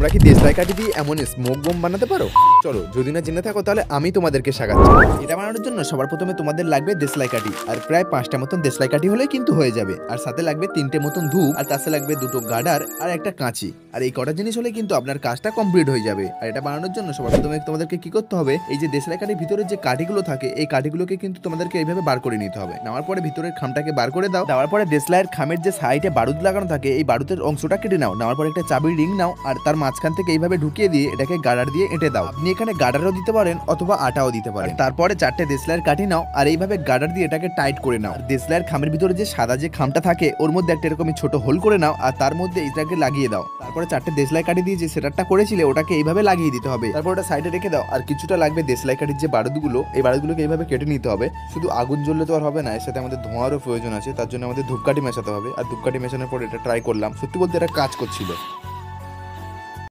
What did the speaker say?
তোমরা কি দেশলাই কাঠি দিয়ে এমন স্মোক বোম বানাতে পারো? চলো, যদি না জেনে থাকো তাহলে আমি তোমাদেরকে শেখাচ্ছি। এটা বানানোর জন্য সবার প্রথমে তোমাদের লাগবে দেশলাই কাঠি, আর প্রায় 5টা মতন দেশলাই কাঠি হলেই কিন্তু হয়ে যাবে। আর সাথে লাগবে 3টে মতন ধূপ, আর তার সাথে লাগবে 2টো গার্ডার আর একটা কাঁচি। আর এই কটা জিনিস হলে কিন্তু আপনার কাজটা কমপ্লিট হয়ে যাবে। আর এটা বানানোর জন্য সবার প্রথমে তোমাদেরকে কি করতে হবে, এই যে দেশলাই কাঠির ভিতরে যে কাঠিগুলো থাকে এই কাঠিগুলোকে কিন্তু তোমাদেরকে এইভাবে বার করে নিতে হবে। নেওয়ার পরে ভিতরের খামটাকে বার করে দাও। দেওয়ার পরে দেশলাইয়ের খামের যে সাইডে বারুদ লাগানো থাকে এই বারুদের অংশটা কেটে নাও। নেওয়ার পরে একটা চাবির রিং নাও, আর তার মাঝখান থেকে এইভাবে ঢুকিয়ে দিয়ে এটাকে গার্ডার দিয়ে এঁটে দাও। আপনি এখানে গার্ডারও দিতে পারেন অথবা আটাও দিতে পারেন। তারপরে 4টে দেশলাইয়ের কাঠি নাও, আর এইভাবে গার্ডার দিয়ে এটাকে টাইট করে নাও। দেশলাইয়ের খামের ভিতরে যে সাদা যে খামটা থাকে ওর মধ্যে একটা এরকমই ছোট হোল করে নাও, আর তার মধ্যে এটাকে লাগিয়ে দাও। তারপরে 4টে দেশলাই কাঠি দিয়ে যে সেটারটা করেছিলে ওটাকে এইভাবে লাগিয়ে দিতে হবে। তারপর ওটা সাইডে রেখে দাও। আর কিছুটা লাগবে দেশলাই কাঠির যে বারুদগুলো, এই বারুদগুলোকে এইভাবে কেটে নিতে হবে। শুধু আগুন জ্বললে তো আর হবে না, এর সাথে আমাদের ধোঁয়ারও প্রয়োজন আছে। তার জন্য আমাদের ধূপকাঠি মেশাতে হবে। আর ধূপকাঠি মেশানোর পর এটা ট্রাই করলাম, সত্যি বলতে এটা কাজ করছিল।